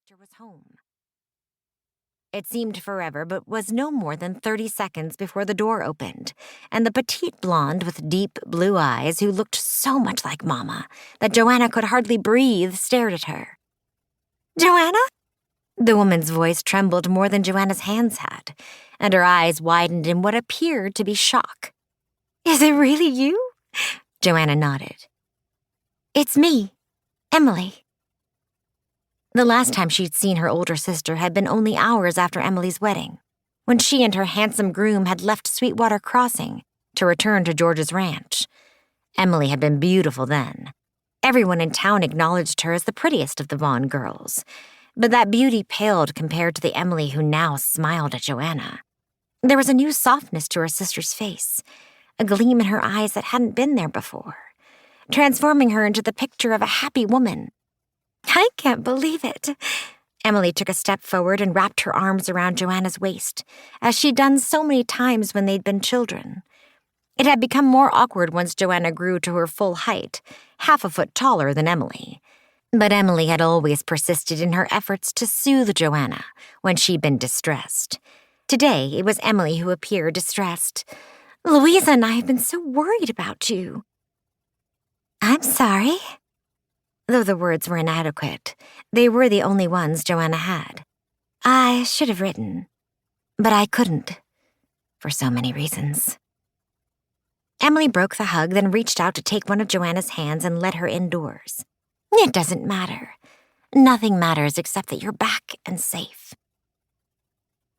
doctor was home. It seemed forever, but was no more than 30 seconds before the door opened, and the petite blonde with deep blue eyes who looked so much like Mama that Joanna could hardly breathe stared at her. "Joanna?" The woman's voice trembled more than Joanna's hands had, and her eyes widened in what appeared to be shock. "Is it really you?" Joanna nodded. "It's me, Emily." The last time she'd seen her older sister had been only hours after Emily's wedding, when she and her handsome groom had left Sweetwater Crossing to return to George's ranch. Emily had been beautiful then. Everyone in town acknowledged her as the prettiest of the Vaughn girls, but that beauty paled compared to the Emily who now smiled at Joanna. There was a new softness to her sister's face, a gleam in her eyes that hadn't been there before, transforming her into the picture of a happy woman. "I can't believe it." Emily took a step forward and wrapped her arms around Joanna's waist, as she'd done so many times when they'd been children. It had become more awkward once Joanna grew to her full height, half a foot taller than Emily. But Emily had always persisted in her efforts to soothe Joanna when she'd been distressed. Today, it was Emily who appeared distressed. "Louisa and I have been so worried about you." "I'm sorry." Though the words were inadequate, they were the only ones Joanna had. "I should have written, but I couldn't, for so many reasons." Emily broke the hug, then reached out to take one of Joanna's hands and led her indoors. "It doesn't matter. Nothing matters except that you're back and safe."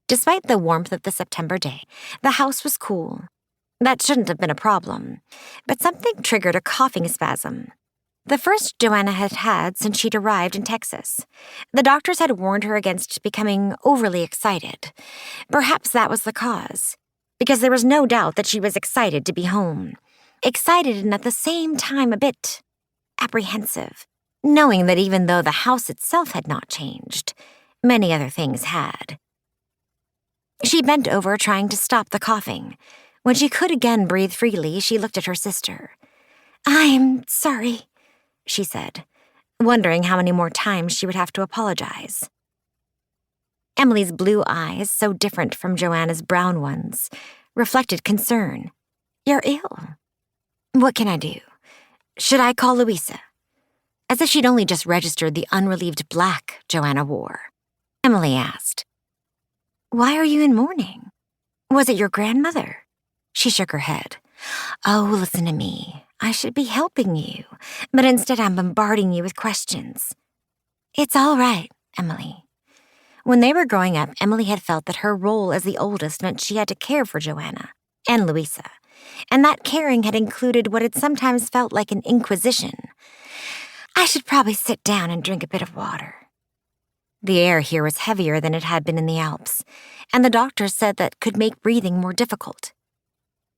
Despite the warmth of the September day, the house was cool. That shouldn't have been a problem, but something triggered a coughing spasm. The first Joanna had had since she'd arrived in Texas. The doctors had warned her against becoming overly excited. Perhaps that was the cause, because there was no doubt that she was excited to be home. Excited and at the same time a bit apprehensive, knowing that even though the house itself had not changed, many other things had. She bent over, trying to stop the coughing. When she could again breathe freely, she looked at her sister. "I'm sorry," she said, wondering how many more times she would have to apologize. Emily's blue eyes, so different from Joanna's brown ones, reflected concern. "You're ill. What can I do? Should I call Louisa?" As if she'd only just registered the unrelieved black Joanna wore, Emily asked, "Why are you in mourning? Was it your grandmother?" She shook her head. "Oh, listen to me. I should be helping you, but instead I'm bombarding you with questions." "It's all right, Emily." When they were growing up, Emily had felt that her role as the oldest meant she had to care for Joanna and Louisa, and that caring had included what had sometimes felt like an inquisition. "I should probably sit down and drink a bit of water." The air here was heavier than it had been in the Alps, and the doctors said that could make breathing more difficult.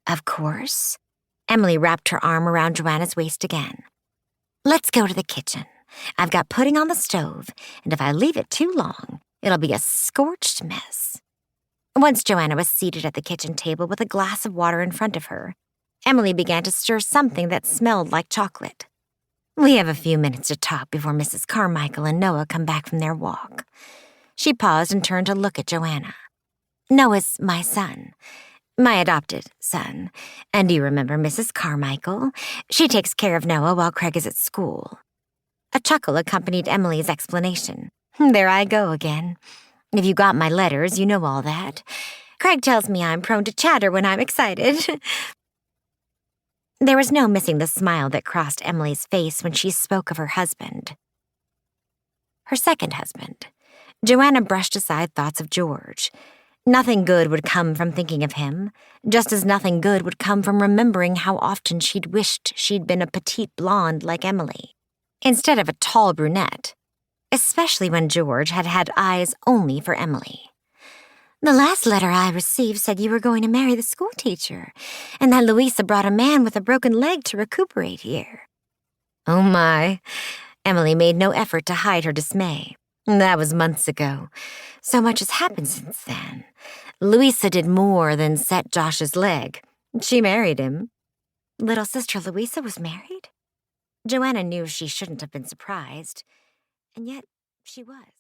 "Of course." Emily wrapped her arm around Joanna's waist again. "Let's go to the kitchen. I've got pudding on the stove, and if I leave it too long, it'll be a scorched mess." Once Joanna was seated at the kitchen table with a glass of water in front of her, Emily began to stir something that smelled like chocolate. "We have a few minutes to talk before Mrs. Carmichael and Noah come back from their walk." She paused and turned to look at Joanna. "Noah's my son. My adopted son. And do you remember Mrs. Carmichael? She takes care of Noah while Craig is at school." A chuckle accompanied Emily's explanation. "There I go again. If you got my letters, you know all that. Craig tells me I'm prone to chatter when I'm excited." There was no missing the smile that crossed Emily's face when she spoke of her husband. Her second husband. Joanna brushed aside thoughts of George. Nothing good would come from thinking of him, just as nothing good would come from remembering how often she'd wished she'd been a petite blonde like Emily, instead of a tall brunette, especially when George had had eyes only for Emily. "The last letter I received said you were going to marry the schoolteacher, and that Louisa brought a man with a broken leg to recuperate here." "Oh my." Emily made no effort to hide her dismay. "That was months ago. So much has happened since then. Louisa did more than set Josh's leg. She married him." "Little sister Louisa was married?" Joanna knew she shouldn't have been surprised, and yet she was.